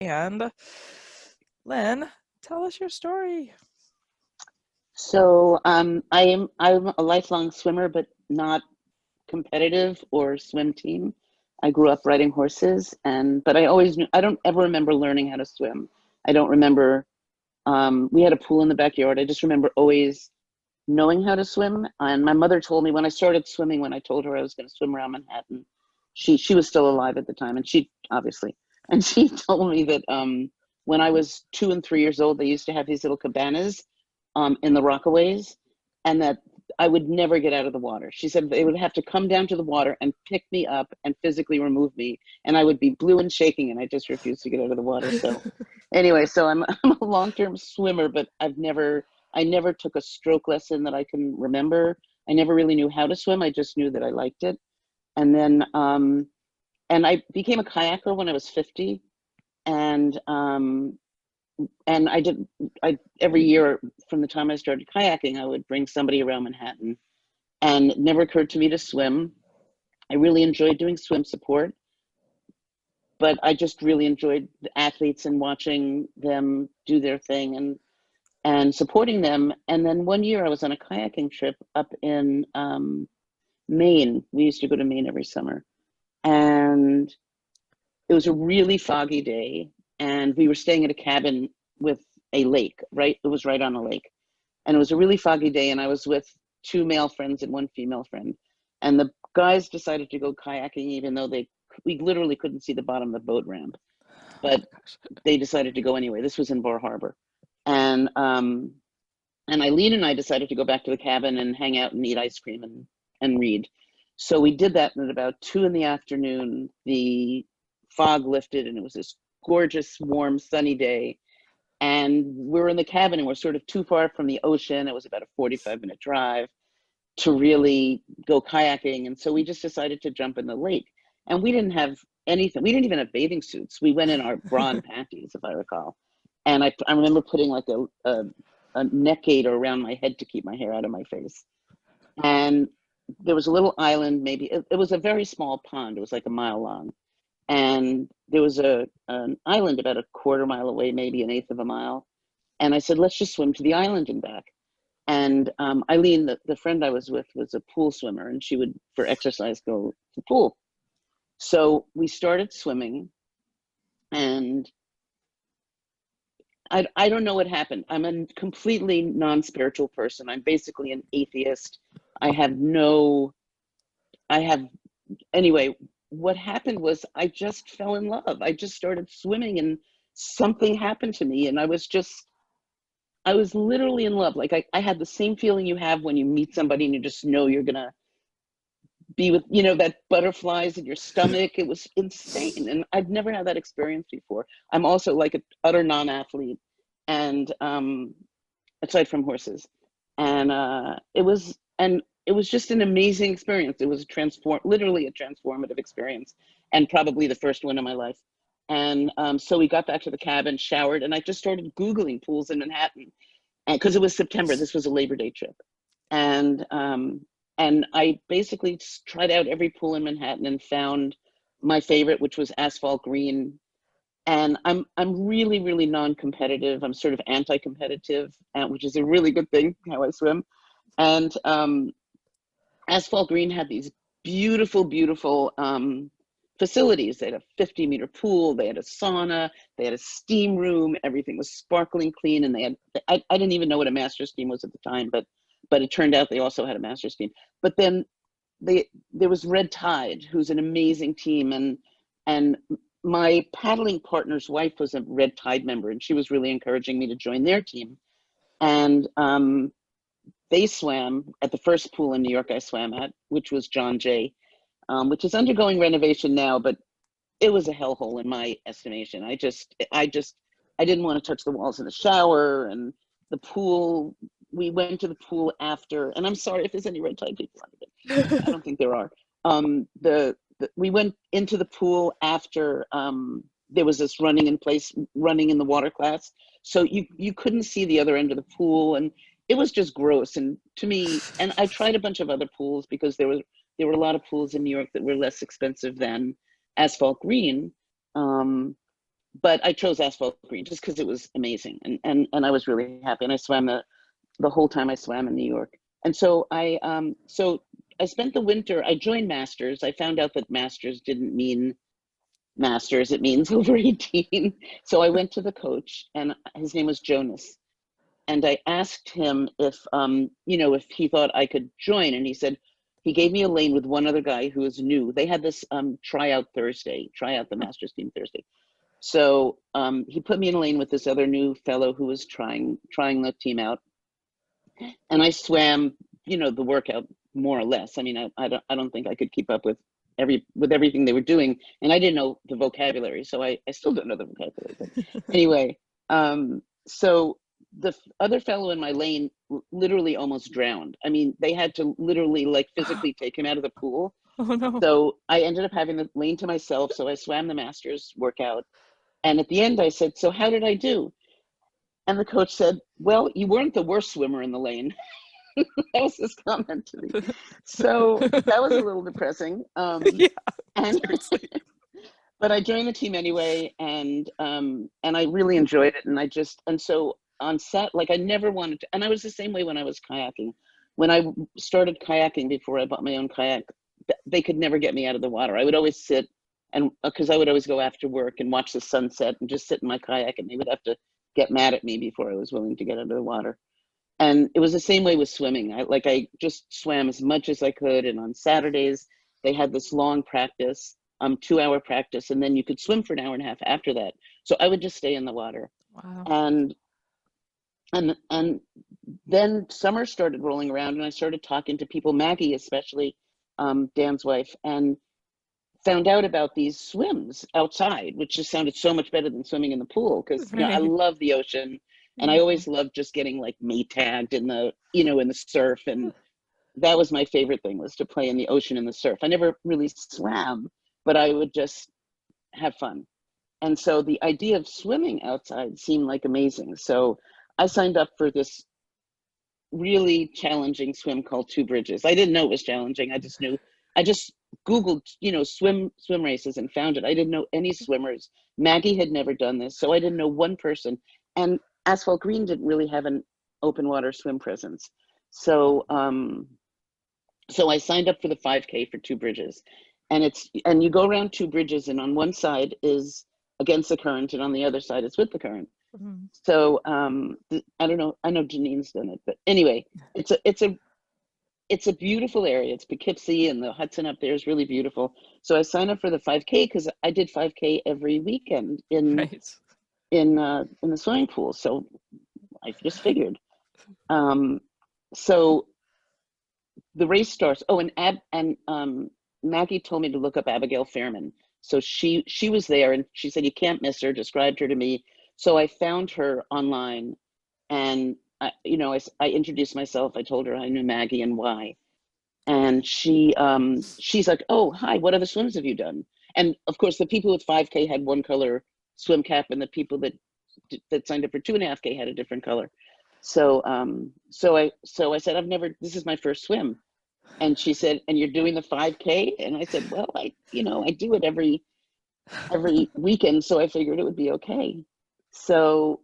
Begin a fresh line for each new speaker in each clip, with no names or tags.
And Lynn, tell us your story.
So I'm a lifelong swimmer, but not competitive or swim team. I grew up riding horses, and but I always knew I don't ever remember learning how to swim. I don't remember. We had a pool in the backyard. I just remember always knowing how to swim. And my mother told me when I started swimming, when I told her I was going to swim around Manhattan, she was still alive at the time, and she obviously, and she told me that when I was 2 and 3 years old, they used to have these little cabanas in the Rockaways, and that I would never get out of the water. She said they would have to come down to the water and pick me up and physically remove me, and I would be blue and shaking, and I just refused to get out of the water. So, anyway, so I'm a long-term swimmer, but I never took a stroke lesson that I can remember. I never really knew how to swim. I just knew that I liked it, and then and I became a kayaker when I was 50, and and I every year from the time I started kayaking, I would bring somebody around Manhattan, and it never occurred to me to swim. I really enjoyed doing swim support, but I just really enjoyed the athletes and watching them do their thing and supporting them. And then one year I was on a kayaking trip up in Maine. We used to go to Maine every summer, and it was a really foggy day, and we were staying at a cabin with a lake, right? It was right on a lake. And it was a really foggy day, and I was with two male friends and one female friend. And the guys decided to go kayaking, even though we literally couldn't see the bottom of the boat ramp. But they decided to go anyway. This was in Bar Harbor. And Eileen and I decided to go back to the cabin and hang out and eat ice cream and read. So we did that, and at about 2 in the afternoon, the fog lifted, and it was this gorgeous, warm, sunny day. And we're in the cabin, and we're sort of too far from the ocean. It was about a 45-minute drive to really go kayaking. And so we just decided to jump in the lake. And we didn't have anything. We didn't even have bathing suits. We went in our bra and panties, if I recall. And I remember putting like a neck gaiter around my head to keep my hair out of my face. And there was a little island, maybe it was a very small pond. It was like a mile long. And there was an island about a quarter mile away, maybe an eighth of a mile. And I said, let's just swim to the island and back. And Eileen, the friend I was with, was a pool swimmer, and she would, for exercise, go to the pool. So we started swimming, and I don't know what happened. I'm a completely non-spiritual person. I'm basically an atheist. I have anyway, what happened was I just fell in love. I just started swimming, and something happened to me, and I was literally in love. Like I had the same feeling you have when you meet somebody and you just know you're gonna be with, that butterflies in your stomach. It was insane, and I've never had that experience before. I'm also like an utter non-athlete, and aside from horses, and it was just an amazing experience. It was literally a transformative experience, and probably the first one in my life. And so we got back to the cabin, showered, and I just started Googling pools in Manhattan, and because it was September, this was a Labor Day trip, and I basically tried out every pool in Manhattan and found my favorite, which was Asphalt Green. And I'm really, really non-competitive. I'm sort of anti-competitive, which is a really good thing how I swim. And Asphalt Green had these beautiful, beautiful facilities. They had a 50-meter pool. They had a sauna. They had a steam room. Everything was sparkling clean. And I didn't even know what a master steam was at the time, but it turned out they also had a master steam. But then there was Red Tide, who's an amazing team, and my paddling partner's wife was a Red Tide member, and she was really encouraging me to join their team. And they swam at the first pool in New York I swam at, which was John Jay, which is undergoing renovation now, but it was a hellhole in my estimation. I didn't want to touch the walls in the shower, and the pool. We went to the pool after, and I'm sorry if there's any Red Tide people on it. I don't think there are. We went into the pool after there was this running in the water class. So you couldn't see the other end of the pool, and it was just gross. And to me, and I tried a bunch of other pools because there were a lot of pools in New York that were less expensive than Asphalt Green. but I chose asphalt green just because it was amazing, and I was really happy. And I swam the whole time I swam in New York. And so I spent the winter. I joined Masters. I found out that Masters didn't mean Masters; it means over 18. So I went to the coach, and his name was Jonas. And I asked him if if he thought I could join, and he said he gave me a lane with one other guy who was new. They had this try out the Masters team Thursday. So he put me in a lane with this other new fellow who was trying the team out, and I swam, the workout more or less. I mean, I don't think I could keep up with everything they were doing, and I didn't know the vocabulary, so I still don't know the vocabulary. But anyway, so the other fellow in my lane literally almost drowned. I mean, they had to literally like physically take him out of the pool.
Oh no.
So I ended up having the lane to myself. So I swam the Masters workout. And at the end, I said, "So how did I do?" And the coach said, "Well, you weren't the worst swimmer in the lane." That was his comment to me. So that was a little depressing.
Yeah,
And
seriously.
but I joined the team anyway, and I really enjoyed it. And so on set, like I never wanted to, and I was the same way when I was kayaking. When I started kayaking before I bought my own kayak, they could never get me out of the water. I would always sit, and because I would always go after work and watch the sunset and just sit in my kayak, and they would have to get mad at me before I was willing to get out of the water. And it was the same way with swimming. I just swam as much as I could, and on Saturdays they had this long practice, 2-hour practice, and then you could swim for an hour and a half after that. So I would just stay in the water.
Wow.
And then summer started rolling around, and I started talking to people, Maggie especially, Dan's wife, and found out about these swims outside, which just sounded so much better than swimming in the pool, because I
Right.
love the ocean, and I
Yeah.
always loved just getting like mate tagged in the in the surf, and that was my favorite thing, was to play in the ocean and the surf. I never really swam, but I would just have fun. And so the idea of swimming outside seemed like amazing. So I signed up for this really challenging swim called Two Bridges. I didn't know it was challenging. I just Googled, swim races and found it. I didn't know any swimmers. Maggie had never done this, so I didn't know one person. And Asphalt Green didn't really have an open water swim presence. So so I signed up for the 5K for Two Bridges. And you go around Two Bridges, and on one side is against the current, and on the other side is with the current.
Mhm.
So I don't know. I know Janine's done it, but anyway, it's a beautiful area. It's Poughkeepsie, and the Hudson up there is really beautiful. So I signed up for the 5K because I did 5K every weekend
Right.
in the swimming pool. So I just figured. So the race starts. Oh, and Maggie told me to look up Abigail Fairman. So she was there, and she said, "You can't miss her," described her to me. So I found her online, and I introduced myself. I told her I knew Maggie and why. And she's like, "Oh, hi, what other swims have you done?" And of course, the people with 5K had one color swim cap, and the people that signed up for 2.5K had a different color. So so I said, this is my first swim. And she said, "And you're doing the 5K?" And I said, "Well, I do it every weekend, so I figured it would be okay." So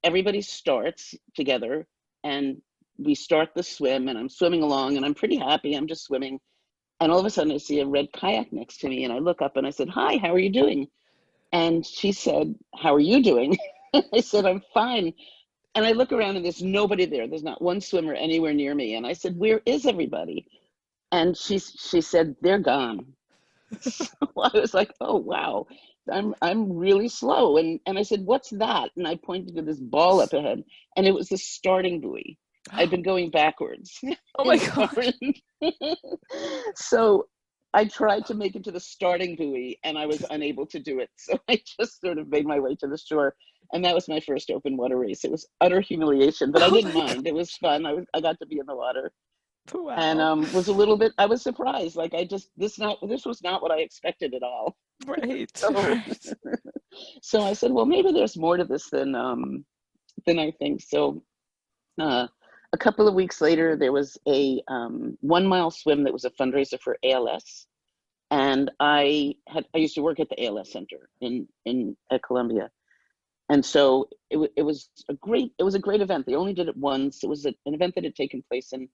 everybody starts together, and we start the swim, and I'm swimming along, and I'm pretty happy. I'm just swimming. And all of a sudden I see a red kayak next to me, and I look up and I said, "Hi, how are you doing?" And she said, "How are you doing?" I said, "I'm fine." And I look around, and there's nobody there. There's not one swimmer anywhere near me. And I said, "Where is everybody?" And she said, "They're gone." So I was like, "Oh wow, I'm really slow." And I said, "What's that?" And I pointed to this ball up ahead, and it was the starting buoy. I'd been going backwards
Oh
in
my
the
gosh.
current. So I tried to make it to the starting buoy, and I was unable to do it. So I just sort of made my way to the shore, and that was my first open water race. It was utter humiliation, but I
Oh
didn't
my
mind. It was fun. I got to be in the water,
god.
and
Wow.
was a little bit. I was surprised. Like this was not what I expected at all.
Right.
So
Right.
so I said, well, maybe there's more to this than I think. So uh, a couple of weeks later, there was a 1 mile swim that was a fundraiser for ALS. And I used to work at the ALS Center at Columbia, and so it was a great event. They only did it once. It was an event that had taken place in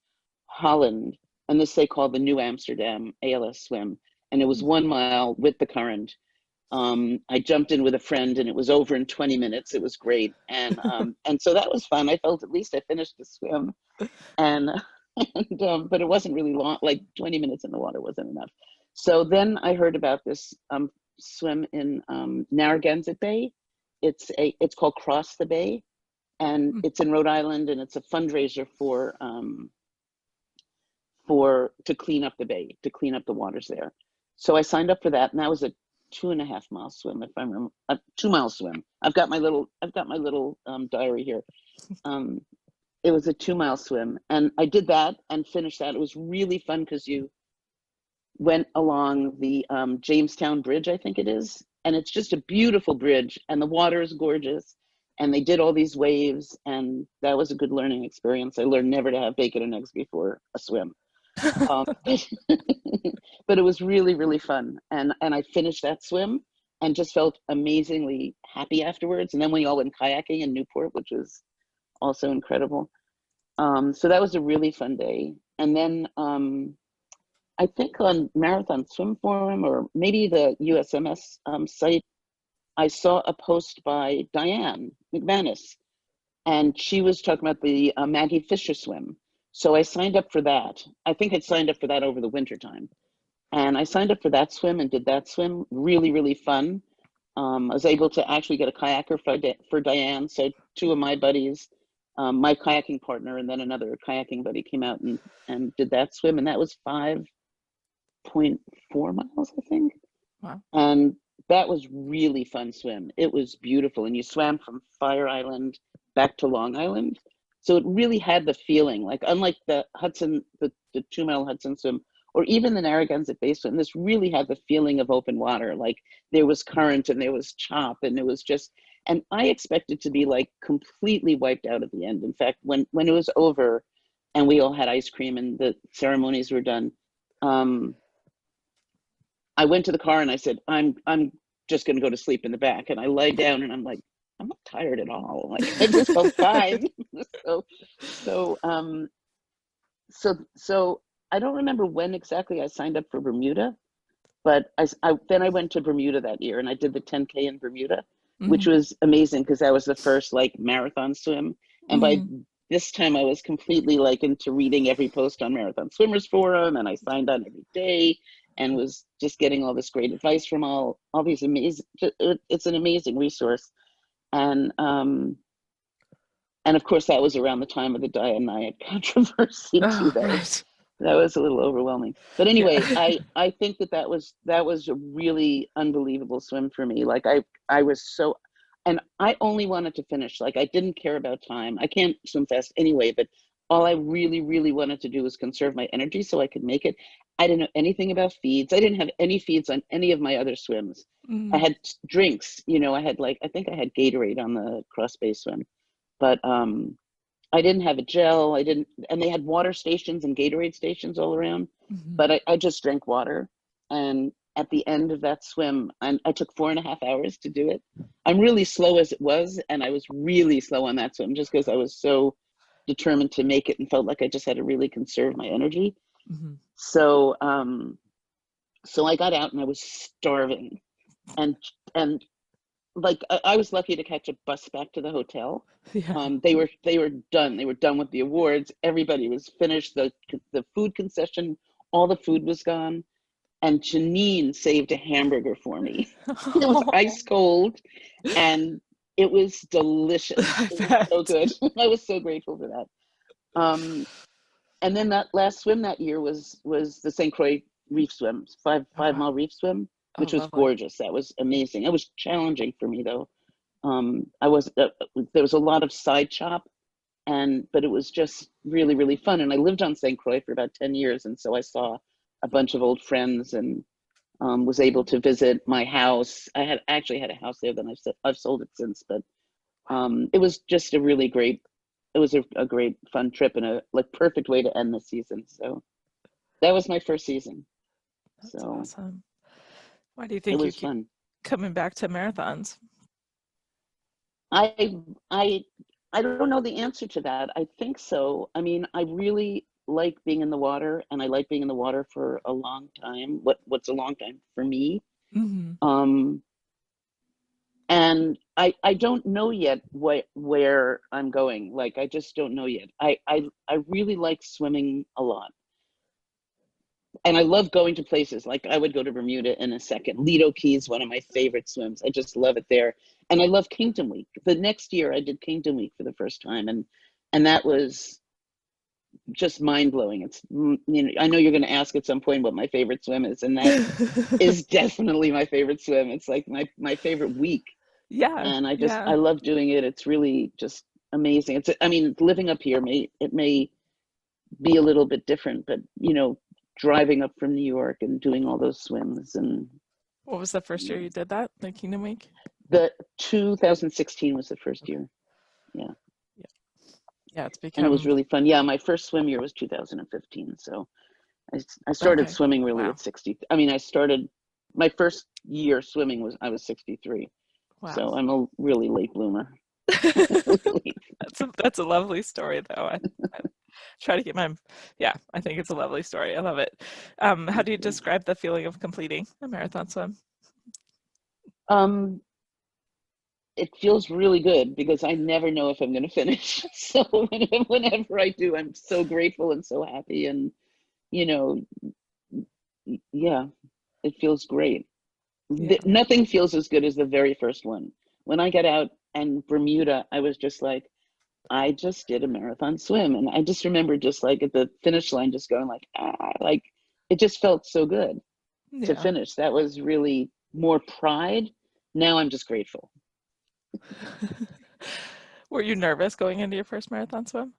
Holland, and this they called the New Amsterdam ALS Swim, and it was 1 mile with the current. I jumped in with a friend, and it was over in 20 minutes. It was great, and so that was fun. I felt at least I finished the swim, and but it wasn't really long. Like 20 minutes in the water wasn't enough. So then I heard about this swim in Narragansett Bay. It's called Cross the Bay, and it's in Rhode Island, and it's a fundraiser to clean up the bay, to clean up the waters there. So I signed up for that, and that was a 2.5 mile swim, if I remember, a 2 mile swim. I've got my little diary here. It was a 2 mile swim, and I did that and finished that. It was really fun because you went along the Jamestown Bridge, I think it is, and it's just a beautiful bridge, and the water is gorgeous, and they did all these waves, and that was a good learning experience. I learned never to have bacon and eggs before a swim. But it was really, really fun, and I finished that swim and just felt amazingly happy afterwards. And then we all went kayaking in Newport, which was also incredible. So that was a really fun day. And then I think on Marathon Swim Forum, or maybe the USMS site, I saw a post by Diane McManus, and she was talking about the Maggie Fisher swim. So I signed up for that. I think I'd signed up for that over the winter time. And I signed up for that swim and did that swim. Really, really fun. I was able to actually get a kayaker for Diane. So two of my buddies, my kayaking partner and then another kayaking buddy, came out and did that swim. And that was 5.4 miles, I think.
Wow.
And that was really fun swim. It was beautiful. And you swam from Fire Island back to Long Island. So it really had the feeling, like unlike the Hudson, the 2 mile Hudson swim, or even the Narragansett Bay swim, this really had the feeling of open water. Like there was current and there was chop, and it was just, and I expected to be like completely wiped out at the end. In fact, when it was over and we all had ice cream and the ceremonies were done, I went to the car and I said, I'm just gonna go to sleep in the back. And I lay down and I'm like, I'm not tired at all. Like I just felt fine. So I don't remember when exactly I signed up for Bermuda, but then I went to Bermuda that year and I did the 10K in Bermuda, which was amazing because that was the first like marathon swim. And by this time I was completely like into reading every post on Marathon Swimmers Forum, and I signed on every day and was just getting all this great advice from all these amazing, it's an amazing resource. And of course that was around the time of the Dianite controversy too. That was a little overwhelming. But anyway, yeah. I think that was a really unbelievable swim for me. Like I was so, and I only wanted to finish. Like I didn't care about time. I can't swim fast anyway, but all I really, really wanted to do was conserve my energy so I could make it. I didn't know anything about feeds. I didn't have any feeds on any of my other swims. I had drinks, I had I think I had Gatorade on the cross bay swim, but I didn't have a gel. And they had water stations and Gatorade stations all around, but I just drank water. And at the end of that swim, I took 4.5 hours to do it. I'm really slow as it was, and I was really slow on that swim just because I was so determined to make it and felt like I just had to really conserve my energy. So I got out and I was starving, and like I was lucky to catch a bus back to the hotel. They were done. They were done with the awards. Everybody was finished. The food concession, all the food was gone, and Janine saved a hamburger for me. It was ice cold, and it was delicious. It was so good. I was so grateful for that. And then that last swim that year was the St. Croix reef swim, 5 mile reef swim, which was gorgeous. That was amazing. It was challenging for me though. There was a lot of side chop, but it was just really, really fun. And I lived on St. Croix for about 10 years. And so I saw a bunch of old friends and was able to visit my house. I actually had a house there, then I've sold it since, but it was just a really great, it was a great fun trip and a perfect way to end the season. So that was my first season.
That's awesome. Why do you
It
think you
was
keep
fun.
coming back to marathons?
I I I don't know the answer to that. I think so. I mean, I really like being in the water, and I like being in the water for a long time. What's a long time for me?
Hmm.
Um, and I don't know yet where I'm going. Like I just don't know yet. I really like swimming a lot. And I love going to places. Like I would go to Bermuda in a second. Lido Key is one of my favorite swims. I just love it there. And I love Kingdom Week. The next year I did Kingdom Week for the first time, and that was just mind blowing. It's I know you're going to ask at some point what my favorite swim is, and that is definitely my favorite swim. It's like my favorite week,
Yeah,
and
yeah.
I love doing it. It's really just amazing. It's I mean living up here may be a little bit different, but driving up from New York and doing all those swims and
What was the first year
yeah.
you did that, the Kingdom Week?
The 2016 was the first
Okay.
year. Yeah.
Yeah, yeah, it's
And it was
become
really fun. Yeah, my first swim year was 2015. So I started
okay.
swimming really
Wow,
at 60. I mean, I started my first year swimming was I was 63.
wow.
So I'm a really late bloomer. Really.
That's a lovely story, though. I try to get my yeah. I think it's a lovely story. I love it. How
Thank
do you
you.
describe the feeling of completing a marathon swim?
Um, it feels really good because I never know if I'm going to finish. So whenever I do, I'm so grateful and so happy. And, you know, yeah, it feels great.
Yeah,
Nothing feels as good as the very first one. When I got out and Bermuda, I was just like, I just did a marathon swim. And I just remember just like at the finish line, just going like, like it just felt so good to
yeah.
finish. That was really more pride. Now I'm just grateful.
Were you nervous going into your first marathon swim?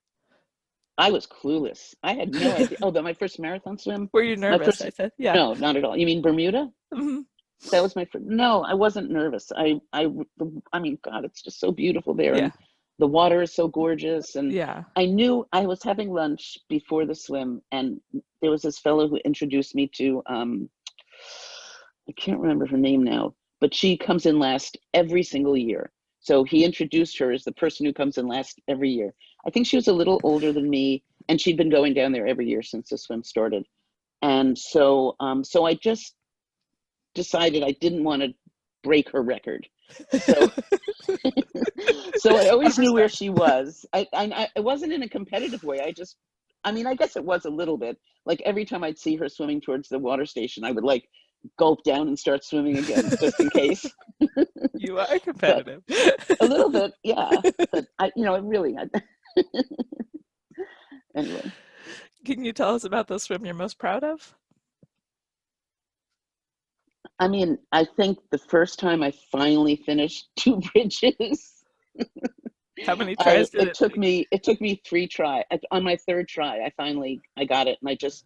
I was clueless. I had no idea. Oh, but my first marathon swim,
Were you
my
nervous?
first,
I said, yeah.
no, not at all. You mean Bermuda?
Mhm.
That was my first. No, I wasn't nervous. I mean, God, it's just so beautiful there,
Yeah,
and the water is so gorgeous. And
yeah.
I knew I was having lunch before the swim, and there was this fellow who introduced me to, I can't remember her name now, but she comes in last every single year. So he introduced her as the person who comes in last every year. I think she was a little older than me, and she'd been going down there every year since the swim started. And so I just decided I didn't want to break her record. So, so I
Out of
always knew where
respect.
she was. It wasn't in a competitive way. I mean, I guess it was a little bit. Like every time I'd see her swimming towards the water station, I would like gulp down and start swimming again, just in case.
You are
But
competitive.
a little bit, yeah. But it really, anyway.
Can you tell us about the swim you're most proud of?
I mean, I think the first time I finally finished two bridges,
How many tries did it take?
it took me three try. On my third try, I got it, and I just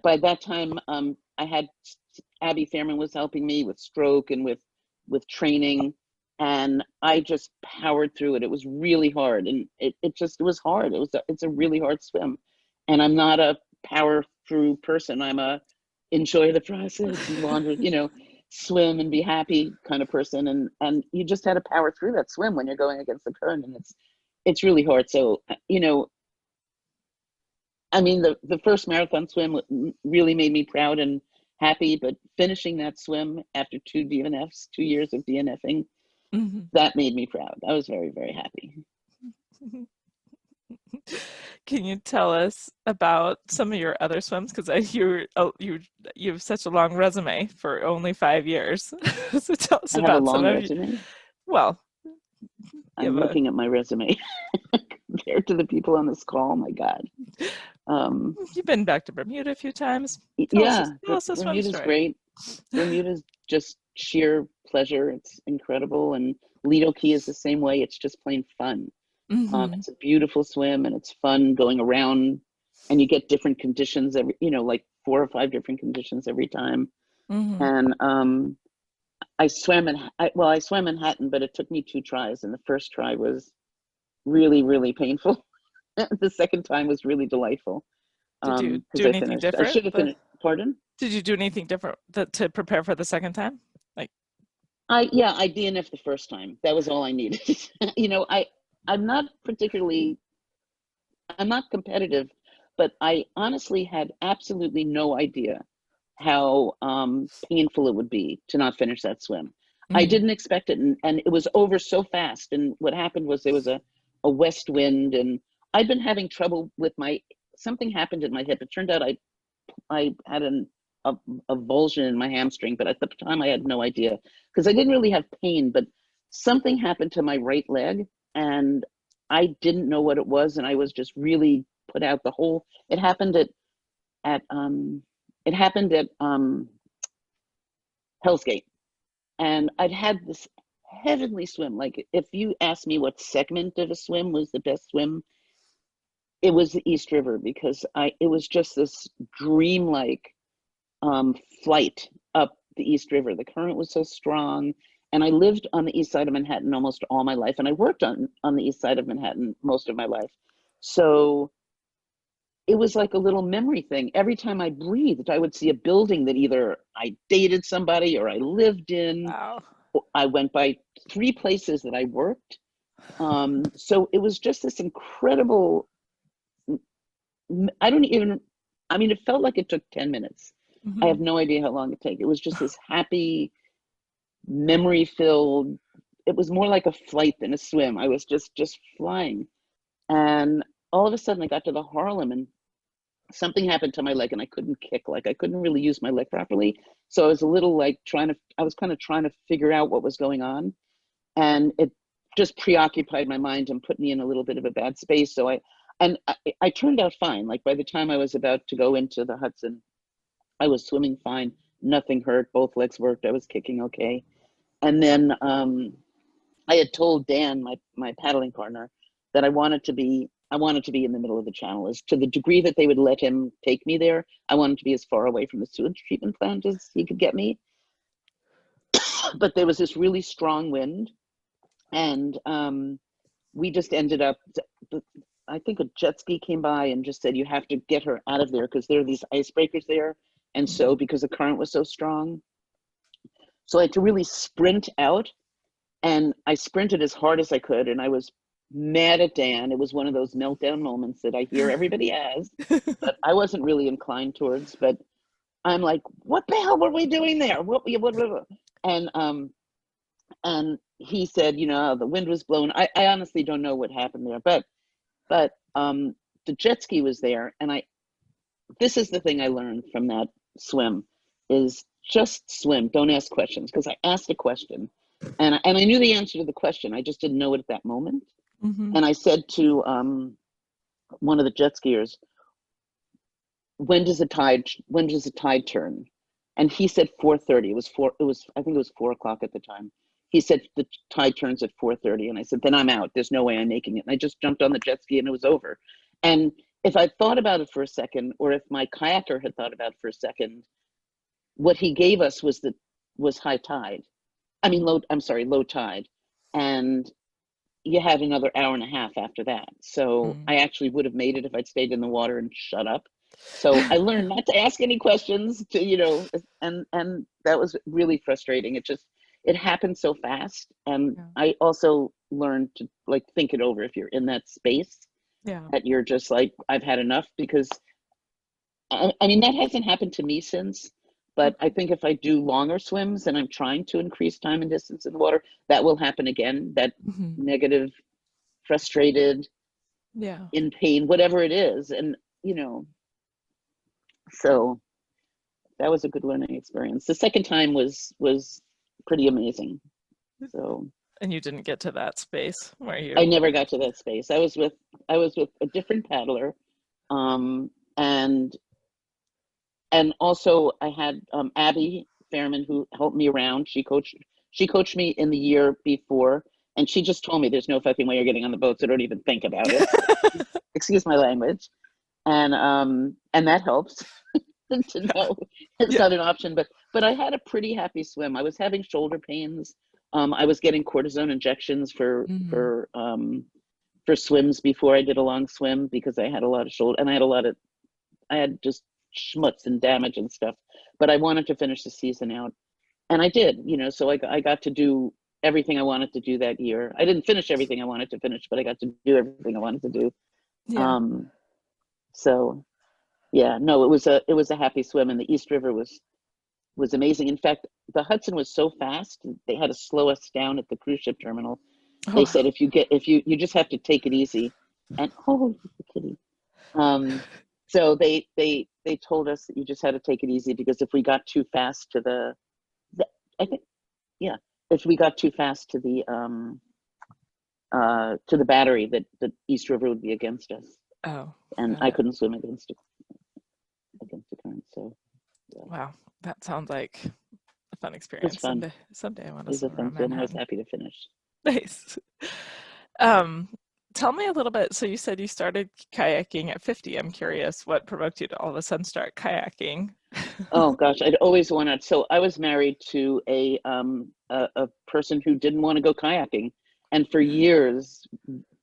by that time I had Abby Fairman was helping me with stroke and with training, and I just powered through it. It was really hard, and it was hard. It's a really hard swim, and I'm not a power through person. I'm a enjoy the process and wander, swim and be happy kind of person. And you just had to power through that swim when you're going against the current, and it's really hard. So I mean, the first marathon swim really made me proud and happy, but finishing that swim after two DNFs, 2 years of DNFing,
Mhm.
that made me proud. I was very, very happy.
Can you tell us about some of your other swims? Because you have such a long resume for only 5 years. So tell us
I have a
about some
long
of you.
resume.
Well, you
I'm
have a
looking at my resume compared to the people on this call. My God. Um,
you've been back to Bermuda a few times.
yeah,
Tell us a swim
Bermuda's
story.
great. Bermuda's just sheer pleasure. It's incredible. And Lido Key is the same way. It's just plain fun.
Hmm.
It's a beautiful swim and it's fun going around, and you get different conditions every, like 4 or 5 different conditions every time.
Hmm.
And I swam Manhattan, but it took me 2 tries. And the first try was really, really painful. The second time was really delightful.
Did you
Because
do
I
anything
finished. I
different?
should have finished. Pardon?
Did you do anything different to prepare for the second time?
Yeah, I DNF'd the first time. That was all I needed. You know, I'm not particularly, I'm not competitive, but I honestly had absolutely no idea how painful it would be to not finish that swim. I
Mm.
didn't expect it, and it was over so fast. And what happened was there was a west wind, and I'd been having trouble with my, something happened in my hip. It turned out I had a, a avulsion in my hamstring, but at the time I had no idea because I didn't really have pain, but something happened to my right leg, and I didn't know what it was, and I was just really put out. The whole, it happened at it happened at Hell's Gate, and I'd had this heavenly swim. Like if you asked me what segment of a swim was the best swim, it was the East River, because I it was just this dreamlike flight up the East River. The current was so strong. And I lived on the east side of Manhattan almost all my life. And I worked on the east side of Manhattan most of my life. So it was like a little memory thing. Every time I breathed, I would see a building that either I dated somebody or I lived in.
Wow.
I went by 3 places that I worked. So it was just this incredible, I don't even, I mean, it felt like it took 10 minutes. I
Hmm.
have no idea how long it took. It was just this happy, memory filled, it was more like a flight than a swim. I was just flying. And all of a sudden I got to the Harlem, and something happened to my leg, and I couldn't kick. Like I couldn't really use my leg properly. So I was a little like I was kind of trying to figure out what was going on. And it just preoccupied my mind and put me in a little bit of a bad space. So I turned out fine. Like by the time I was about to go into the Hudson, I was swimming fine. Nothing hurt. Both legs worked. I was kicking okay. And then I had told Dan, my paddling partner, that I wanted to be in the middle of the channel. As to the degree that they would let him take me there, I wanted to be as far away from the sewage treatment plant as he could get me. But there was this really strong wind, and we just ended up. I think a jet ski came by and just said, "You have to get her out of there because there are these icebreakers there." And so, because the current was so strong, so I had to really sprint out, and I sprinted as hard as I could, and I was mad at Dan. It was one of those meltdown moments that I hear everybody has, but I wasn't really inclined towards. But I'm like, what the hell were we doing there? What? And he said, you know, the wind was blowing. I honestly don't know what happened there, but the jet ski was there, and this is the thing I learned from that swim is just swim. Don't ask questions, because I asked a question, and I knew the answer to the question. I just didn't know it at that moment.
Hmm.
And I said to one of the jet skiers, when does the tide turn? And he said 4:30. It was four. It was, I think it was 4 o'clock at the time. He said the tide turns at 4:30, and I said, then I'm out. There's no way I'm making it. And I just jumped on the jet ski, and it was over. And if I thought about it for a second, or if my kayaker had thought about it for a second, what he gave us was high tide. I mean, low tide, and you had another hour and a half after that. So
Mm.
I actually would have made it if I'd stayed in the water and shut up. So I learned not to ask any questions, to, you know, and that was really frustrating. It happened so fast. And
Yeah.
I also learned to like think it over if you're in that space,
Yeah.
that you're just like, I've had enough. Because I mean, that hasn't happened to me since, but I think if I do longer swims and I'm trying to increase time and distance in the water, that will happen again. That
Hmm.
negative, frustrated,
Yeah.
in pain, whatever it is. And, you know, so that was a good learning experience. The second time was pretty amazing. So
And you didn't get to that space where
I
you.
never got to that space. I was with a different paddler, um, and and also I had Abby Fairman, who helped me around. She coached me in the year before, and she just told me there's no fucking way you're getting on the boat, so don't even think about it. Excuse my language. And that helps to know it's
Yeah.
not an option. But I had a pretty happy swim. I was having shoulder pains. I was getting cortisone injections
Hmm.
for swims before I did a long swim, because I had a lot of shoulder, and I had just schmutz and damage and stuff. But I wanted to finish the season out. And I did, so I got to do everything I wanted to do that year. I didn't finish everything I wanted to finish, but I got to do everything I wanted to do.
Yeah.
Um, so yeah, no, it was a happy swim, and the East River was amazing. In fact, the Hudson was so fast, they had to slow us down at the cruise ship terminal. They
Oh,
said if you just have to take it easy, and oh, kitty. So they told us that you just had to take it easy because if we got too fast the I think yeah, if we got too fast to the battery, that the East River would be against us,
oh,
and
got
I
it.
couldn't swim against the current. So yeah,
Wow, that sounds like a fun
it was
experience.
fun.
Someday I want
It
to
was a
swim
fun
around
swim. I was
Manhattan.
happy to finish.
Nice. Um, Tell me a little bit. So you said you started kayaking at 50. I'm curious what provoked you to all of a sudden start kayaking.
Oh gosh, I'd always wanted. So I was married to a person who didn't want to go kayaking, and for years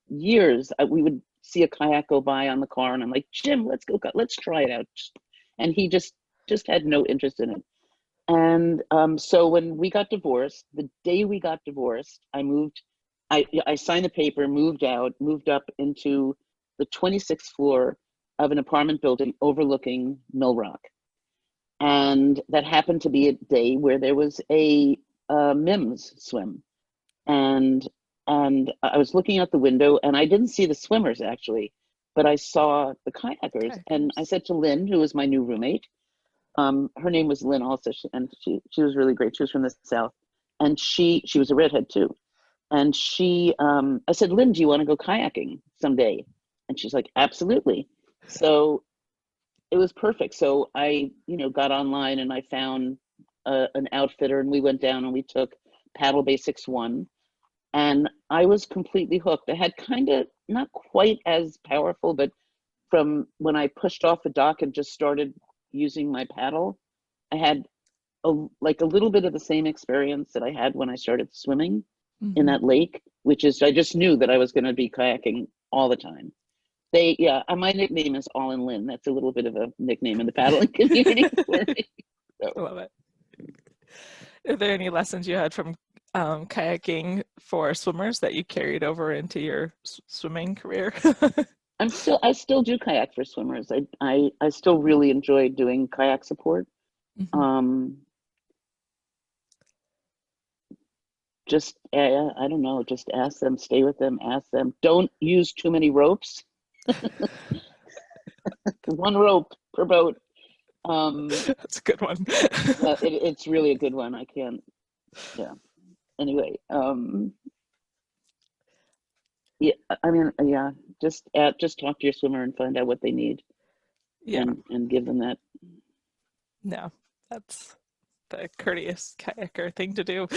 we would see a kayak go by on the car, and I'm like, Jim, let's go, let's try it out, and he just had no interest in it. And so when we got divorced, the day we got divorced, I moved. I signed the paper, moved up into the 26th floor of an apartment building overlooking Mill Rock, and that happened to be a day where there was a Mims swim, and I was looking out the window, and I didn't see the swimmers actually, but I saw the kayakers, and I
Kayakers.
said to Lynn, who was my new roommate, her name was Lynn also, and she was really great. She was from the South, and she was a redhead too, and I said, Lynn, do you want to go kayaking someday? And she's like, absolutely. So it was perfect. So I, got online and I found an outfitter, and we went down and we took Paddle Basics 1, and I was completely hooked. I had kind of not quite as powerful, but from when I pushed off the dock and just started using my paddle, I had like a little bit of the same experience that I had when I started swimming in
Hmm.
that lake, which is I just knew that I was going to be kayaking all the time. Yeah, my nickname is All in Lynn. That's a little bit of a nickname in the paddling community for me. So,
I love it. Are there any lessons you had from kayaking for swimmers that you carried over into your swimming career?
I still do kayak for swimmers. I still really enjoy doing kayak support.
Hmm.
Um, just I don't know, just ask them, stay with them, ask them. Don't use too many ropes. One rope per boat.
That's a good one.
It's really a good one. I can't. Yeah. Anyway, yeah. I mean, yeah. Just talk to your swimmer and find out what they need,
Yeah,
and give them that.
no, that's the courteous kayaker thing to do.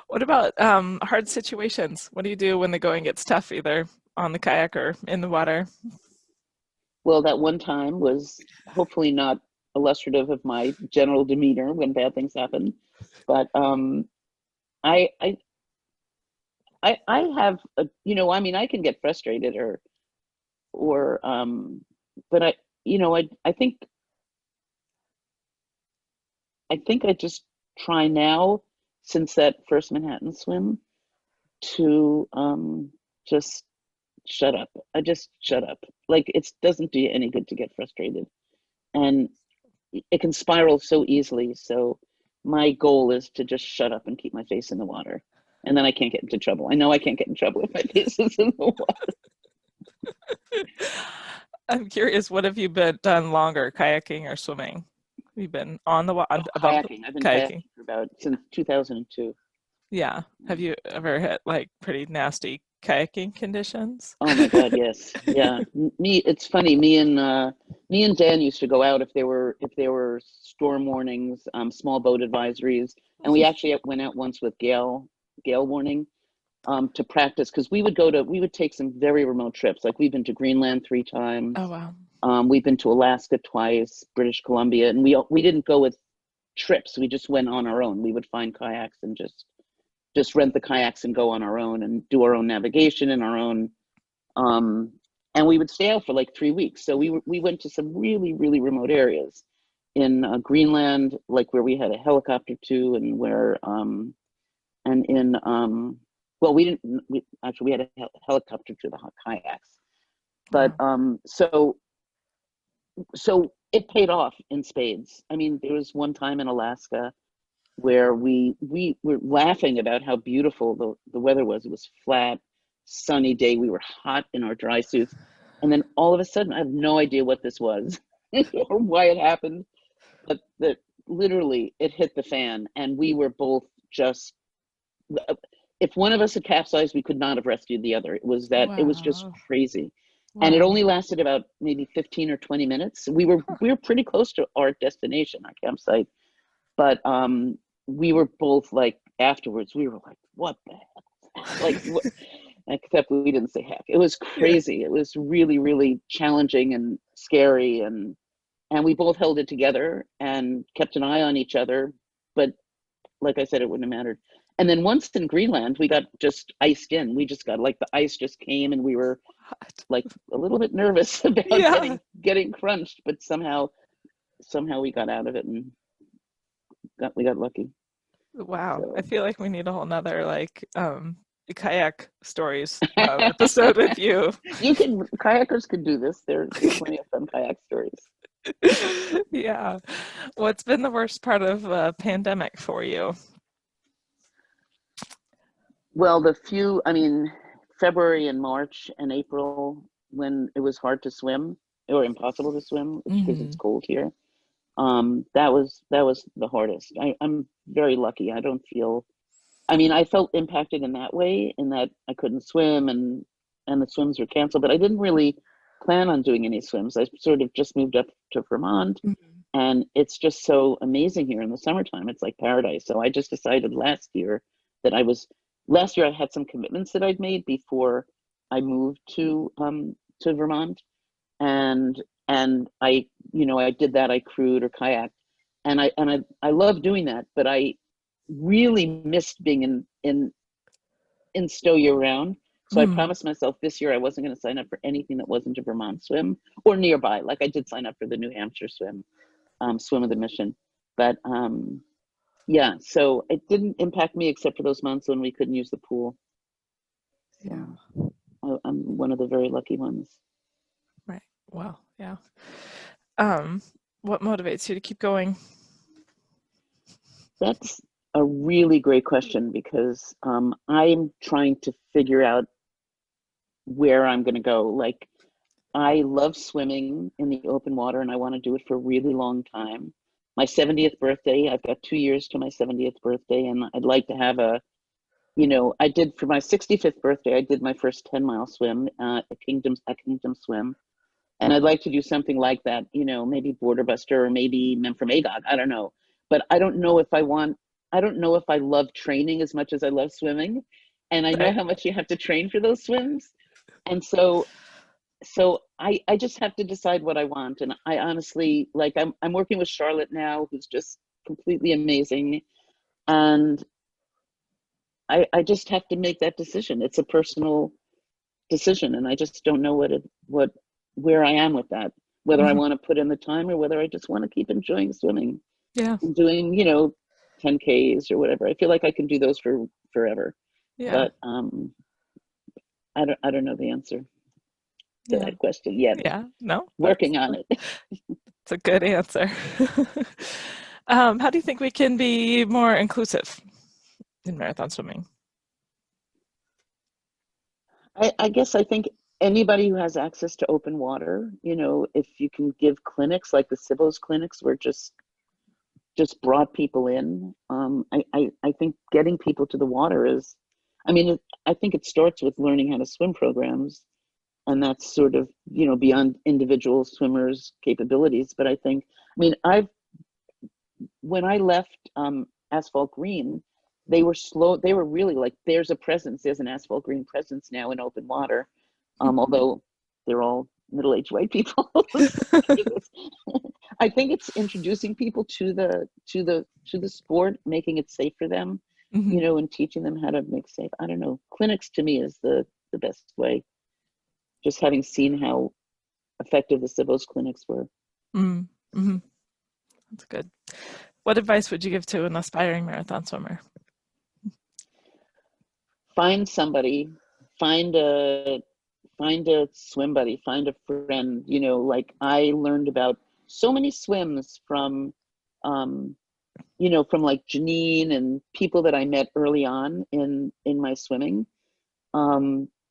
What about hard situations? What do you do when the going gets tough, either on the kayak or in the water?
Well, that one time was hopefully not illustrative of my general demeanor when bad things happen, but I I I have I mean, I can get frustrated or but I think I just try now, since that first Manhattan swim, to just shut up. I just shut up. Like, it doesn't do you any good to get frustrated, and it can spiral so easily. So my goal is to just shut up and keep my face in the water, and then I can't get into trouble. I know I can't get in trouble if my face is in the water.
I'm curious, what have you been done longer, kayaking or swimming? Have you been on the
Oh,
above the
kayaking. I've been
kayaking?
kayaking for about since 2002.
Yeah. Have you ever hit like pretty nasty kayaking conditions?
Oh my God, yes. Yeah. It's funny, me and Dan used to go out if there were storm warnings, small boat advisories, and we actually went out once with gale warning, to practice, because we would take some very remote trips. Like, we've been to Greenland 3 times.
Oh wow.
We've been to Alaska twice, British Columbia, and we didn't go with trips. We just went on our own. We would find kayaks and just rent the kayaks and go on our own and do our own navigation and our own, um and we would stay out for like 3 weeks. So we went to some really, really remote areas Greenland, like where we had a helicopter too, and and in well, we had a helicopter to the kayaks, but
Wow.
so it paid off in spades. I mean, there was one time in Alaska where we were laughing about how beautiful the weather was. It was flat, sunny day. We were hot in our dry suits, and then all of a sudden, I have no idea what this was or why it happened, but that literally it hit the fan, and we were both just. If one of us had capsized, we could not have rescued the other. It was just
Wow.
crazy. And it
Wow.
only lasted about maybe 15 or 20 minutes. We were pretty close to our destination, our campsite, but we were both like afterwards. We were like, "What the heck?" Like, what? Except we didn't say heck. It was
Yeah.
crazy. It was really, really challenging and scary, and we both held it together and kept an eye on each other. But like I said, it wouldn't have mattered. And then once in Greenland, we got just iced in. We just got like the ice just came, and we were
What?
like a little bit nervous about
Yeah.
getting crunched, but somehow we got out of it and we got lucky.
Wow. I
So
feel like we need a whole nother like kayak stories episode with you.
you can kayakers could do this. There's plenty of fun kayak stories.
Yeah. What's been the worst part of pandemic for you?
Well, I mean, February and March and April when it was hard to swim or impossible to swim because it's
Hmm.
cold here. That was the hardest. I'm very lucky. I don't feel. I mean, I felt impacted in that way, in that I couldn't swim and the swims were canceled. But I didn't really plan on doing any swims. I sort of just moved up to Vermont,
Hmm.
and it's just so amazing here in the summertime. It's like paradise. So I just decided that I was last year I had some commitments that I'd made before I moved to Vermont, and I I did that. I crewed or kayaked, and I love doing that, but I really missed being in Stowe year round. So I
Mm.
promised myself this year I wasn't going to sign up for anything that wasn't a Vermont swim or nearby. Like I did sign up for the New Hampshire swim of the mission, but yeah. So it didn't impact me except for those months when we couldn't use the pool.
Yeah.
So I'm one of the very lucky ones.
Right. Well, yeah. Um, what motivates you to keep going?
That's a really great question because I'm trying to figure out where I'm going to go. Like, I love swimming in the open water and I want to do it for a really long time. My 70th birthday, I've got 2 years to my 70th birthday, and I'd like to have I did for my 65th birthday, I did my first 10-mile swim, a kingdom swim. And I'd like to do something like that, maybe Border Buster or maybe Memphremagog. I don't know. But I don't know if I love training as much as I love swimming. And I know
Right.
how much you have to train for those swims. And I just have to decide what I want. And I honestly, like, I'm working with Charlotte now, who's just completely amazing. And I just have to make that decision. It's a personal decision, and I just don't know where I am with that. Whether I
Mhm.
want to put in the time or whether I just want to keep enjoying swimming
Yeah.
and doing 10Ks or whatever. I feel like I can do those for forever,
Yeah.
but I don't know the answer to
Yeah.
that question yet.
Yeah. No,
Working on it.
that's a good answer. How do you think we can be more inclusive in marathon swimming?
I guess I think anybody who has access to open water, if you can give clinics like the Cibos clinics where just brought people in. I think getting people to the water is, I mean, I think it starts with learning how to swim programs, and that's sort of, beyond individual swimmers' capabilities. But I think, I mean, when I left Asphalt Green, they were slow. They were really like, there's an Asphalt Green presence now in open water, although they're all middle-aged white people. I think it's introducing people to the sport, making it safe for them,
Hmm.
and teaching them how to make safe. I don't know. Clinics to me is the best way. Just having seen how effective the Cibos clinics were.
Mm-hmm. That's good. What advice would you give to an aspiring marathon swimmer?
Find somebody, find a swim buddy, find a friend. You know, like I learned about so many swims from um, you know, from like Janine and people that I met early on in my swimming.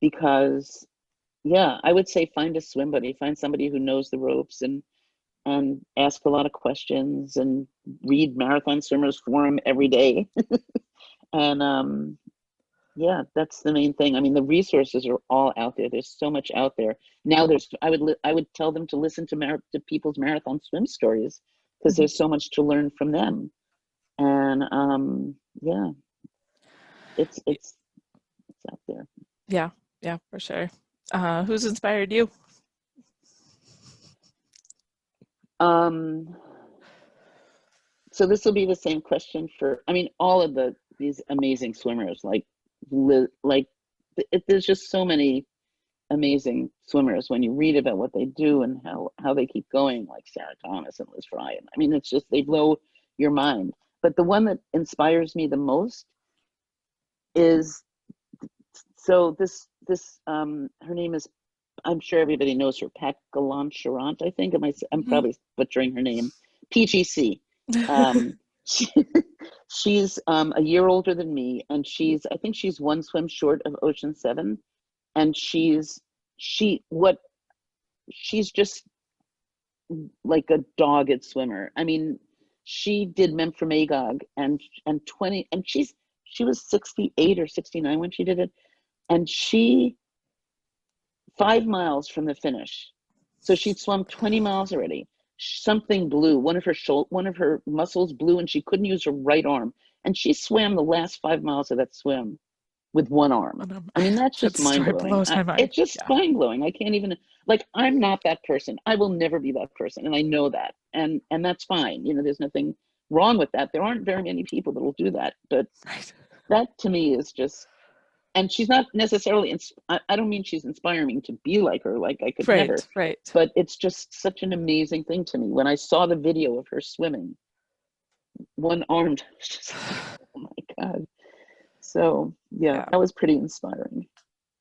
Because yeah, I would say find a swim buddy, find somebody who knows the ropes, and ask a lot of questions and read Marathon Swimmers Forum every day. And yeah, that's the main thing. I mean, the resources are all out there. There's so much out there. Now I would tell them to listen to people's marathon swim stories, because
Mhm.
there's so much to learn from them. And yeah, it's out there.
Yeah, yeah, for sure. Who's inspired you?
Um, so this will be the same question for, I mean, all of these amazing swimmers, like there's just so many amazing swimmers when you read about what they do and how they keep going, like Sarah Thomas and Liz Fry. And I mean, it's just, they blow your mind. But the one that inspires me the most is, so this her name is, I'm sure everybody knows her, Pat Gallant-Charant, I think. I'm
Mhm.
probably butchering her name. PGC. Um, she, she's a year older than me, and I think she's one swim short of Ocean Seven, and she's just like a dogged swimmer. I mean, she did Mem for Magog, and 20, and she was 68 or 69 when she did it, and she 5 miles from the finish. So she'd swum 20 miles already. Something blew. One of her muscles blew, and she couldn't use her right arm. And she swam the last 5 miles of that swim with one arm. I mean, that's
That
just mind
story
blowing.
blows my mind.
It's just
Yeah,
mind blowing. I can't even, like, I'm not that person. I will never be that person, and I know that. And that's fine. You know, there's nothing wrong with that. There aren't very many people that will do that, but
right.
that to me is just, and she's not necessarily, I don't mean she's inspiring me to be like her, like I could never,
Right, right.
but it's just such an amazing thing to me when I saw the video of her swimming one armed. Just like, oh my god. So yeah,
Yeah,
that was pretty inspiring.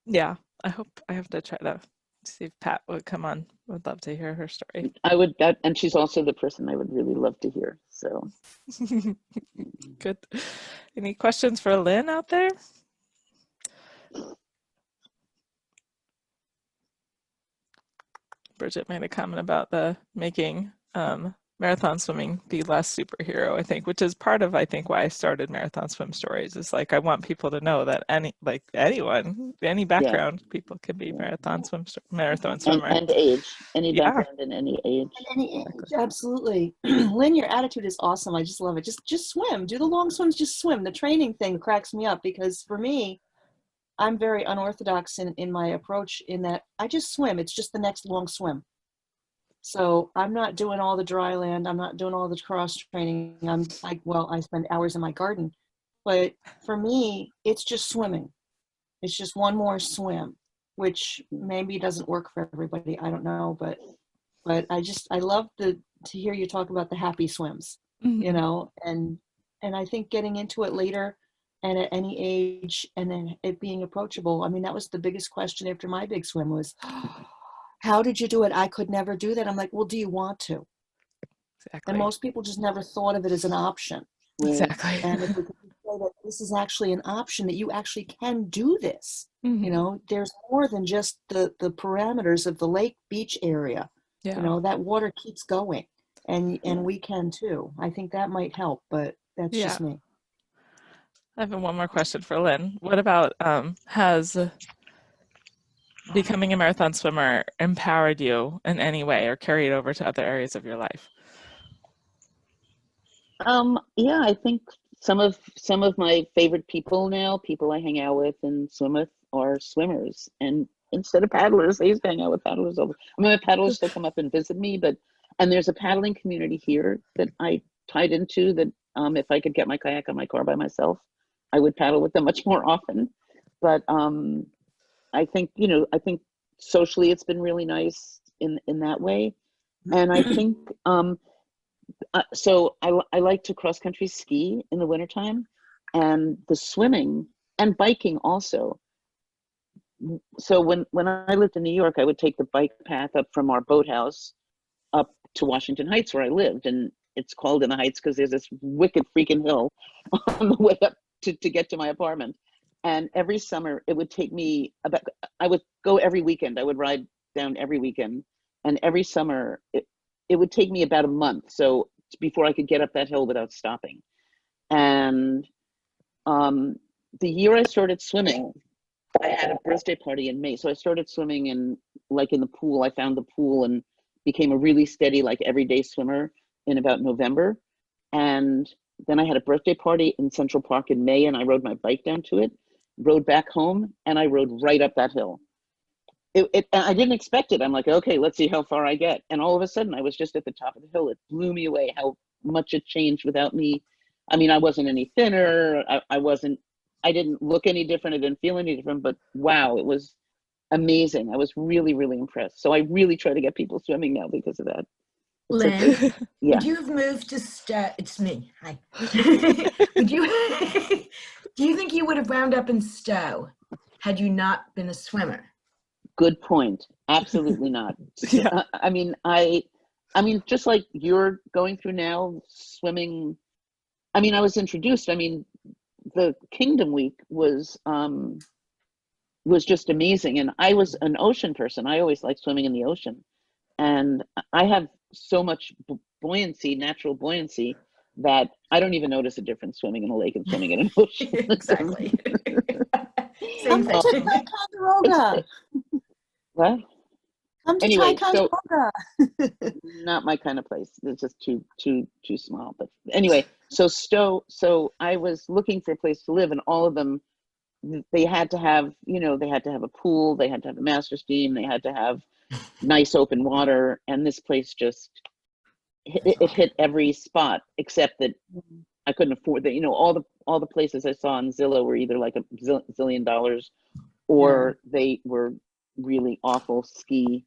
yeah. I hope I have to try to see if Pat would come on. Would love to hear her story.
I would that, and she's also the person I would really love to hear. So
Good. Any questions for Lynn out there? Bridget made a comment about the making marathon swimming be less superhero, I think, which is part of, I think, why I started Marathon Swim Stories. Is like I want people to know that anyone, any
yeah,
background, people can be marathon swimmer.
and age, any
Yeah,
background in any age.
At any
exactly.
age, absolutely. Lynn, your attitude is awesome. I just love it. Just swim. Do the long swims, just swim. The training thing cracks me up because for me, I'm very unorthodox in my approach in that I just swim. It's just the next long swim. So I'm not doing all the dry land. I'm not doing all the cross training. I spend hours in my garden. But for me, it's just swimming. It's just one more swim, which maybe doesn't work for everybody. I don't know, but I love to hear you talk about the happy swims, you
Mhm.
know, and I think getting into it later and at any age and then it being approachable. I mean, that was the biggest question after my big swim was, how did you do it? I could never do that. I'm like, well, do you want to? And
Exactly.
most people just never thought of it as an option.
Right.
Exactly.
And if we could say that this is actually an option, that you actually can do this, you
Mhm.
know, there's more than just the parameters of the lake beach area. You
Yeah.
know, that water keeps going and we can too. I think that might help, but that's
Yeah.
just me.
I have one more question for Lynn. What about has becoming a marathon swimmer empowered you in any way or carried over to other areas of your life?
Yeah, I think some of my favorite people now, people I hang out with and swim with, are swimmers. And instead of paddlers, I used to hang out with paddlers over. I mean, my paddlers still come up and visit me, but and there's a paddling community here that I tied into that if I could get my kayak on my car by myself, I would paddle with them much more often. But I think, you know, I think socially it's been really nice in that way. And I think So I like to cross country ski in the wintertime, and the swimming and biking also. So when I lived in New York, I would take the bike path up from our boathouse up to Washington Heights where I lived. And it's called in the Heights because there's this wicked freaking hill on the way up to get to my apartment. And every summer it would take me about, I would go every weekend. I would ride down every weekend. And every summer it would take me about a month. So before I could get up that hill without stopping. And the year I started swimming, I had a birthday party in May. So I started swimming in the pool. I found the pool and became a really steady, like everyday swimmer in about November. And then I had a birthday party in Central Park in May, and I rode my bike down to it, rode back home, and I rode right up that hill. I didn't expect it. I'm like, okay, let's see how far I get. And all of a sudden I was just at the top of the hill. It blew me away how much it changed without me. I mean, I wasn't any thinner. I didn't look any different. I didn't feel any different, but wow, it was amazing. I was really, really impressed. So I really try to get people swimming now because of that.
Lynn,
yeah.
would you have moved to Stowe? It's me. Hi. Would you? Do you think you would have wound up in Stowe had you not been a swimmer?
Good point. Absolutely not.
Yeah.
I mean, just like you're going through now, swimming. I mean, I was introduced. I mean, the Kingdom Week was just amazing, and I was an ocean person. I always liked swimming in the ocean, and I have so much buoyancy, natural buoyancy, that I don't even notice a difference swimming in a lake and swimming in an ocean.
Exactly.
Come
Same
to
thing.
Ticonderoga.
What?
Come to
Anyway,
Ticonderoga.
Not my kind of place. It's just too small. But anyway, so Stowe. So I was looking for a place to live, and all of them, they had to have, they had to have a pool, they had to have a master steam, they had to have nice open water, and this place just it hit every spot except that I couldn't afford that. All the places I saw on Zillow were either like $1 zillion, or they were really awful ski,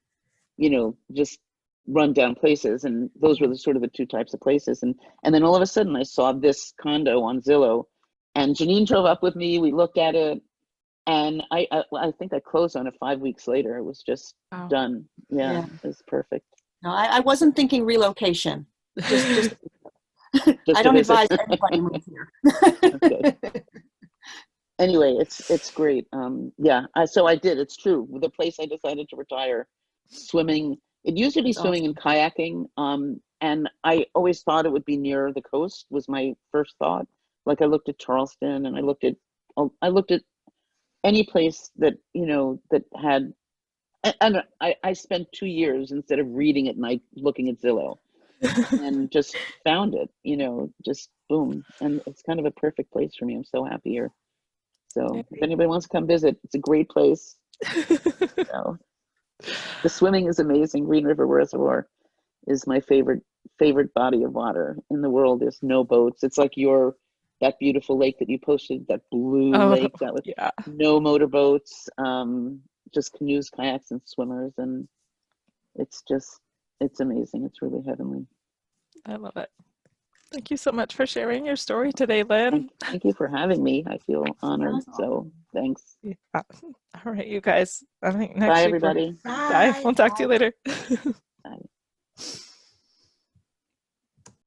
just run down places, and those were the two types of places. And then all of a sudden I saw this condo on Zillow, and Janine drove up with me. We looked at it, and I think I closed on it 5 weeks later. It was just done. Yeah, it was perfect.
No, I wasn't thinking relocation. Just
Just
I
to
don't
visit.
advise anybody move here.
Okay. Anyway, it's great. So I did. It's true. The place I decided to retire, swimming. It used to be swimming and kayaking. And I always thought it would be near the coast. Was my first thought. Like I looked at Charleston, and I looked at any place that that had. And I spent 2 years instead of reading at night looking at Zillow, and just found it. Just boom, and it's kind of a perfect place for me. I'm so happy here. So if anybody wants to come visit, it's a great place. So, the swimming is amazing. Green River Reservoir is my favorite body of water in the world. There's no boats. It's like that beautiful lake that you posted, that blue lake, that was no motorboats, just canoes, kayaks, and swimmers. And it's amazing. It's really heavenly.
I love it. Thank you so much for sharing your story today, Lynn.
Thank you for having me. I feel honored. So thanks.
Yeah. All right, you guys. I think next
Bye,
week
everybody.
Bye. We'll talk to you later.
Bye.